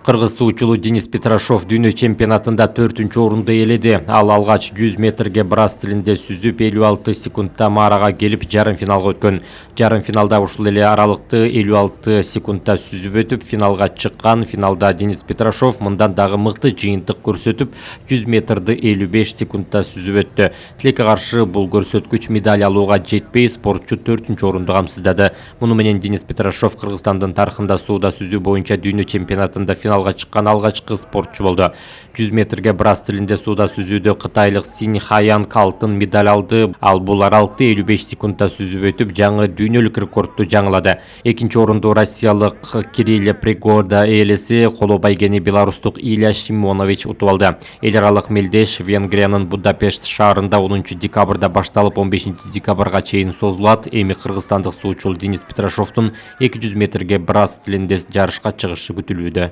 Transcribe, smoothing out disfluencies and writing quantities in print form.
Кыргыз суучулу Денис Петрашов дүйнө чемпионатында 4-чү орунду ээледи. Ал алгач 100 метрге брас тилинде сүзүп 56 секундта Марага келип жарым финалга өткөн. Жарым финалда ушул эле аралыкты 56 секундта сүзүп өтүп финалга чыккан. Финалда Денис Петрашов мындан дагы мыкты жыйынтык көрсөтүп 100 метрди 55 секундта сүзүп өттү. Тилекке каршы бул көрсөткүч медаль алууга жетпей, спортчу 4-чү орунду камсыздады. Муну менен Денис Петрашов Кыргызстандын тарыхында сууда сүзүү боюнча дүйнө чемпионатында финалга чыккан алгачкы спортчу болду. 100 метрге брас тилинде сууда сүзүүдө кытайлык Синь Хаян алтын медаль алды. Ал бул аралыкты 55 секундта сүзүп өтүп жаңы дүйнөлүк рекордду жаңылады. Экинчи орунду россиялык Кирилл Пригорда ээлесе, коло байгени беларустук Илья Шимонович утуп алды. Эл аралык мелдеш Венгриянын Будапешт шаарында 10 декабрда башталып 15 декабрга чейин созулат. Эми кыргызстандык суучул Денис Петрашовдун 200 метрге брас тилинде жарышка чыгышы күтүлүүдө.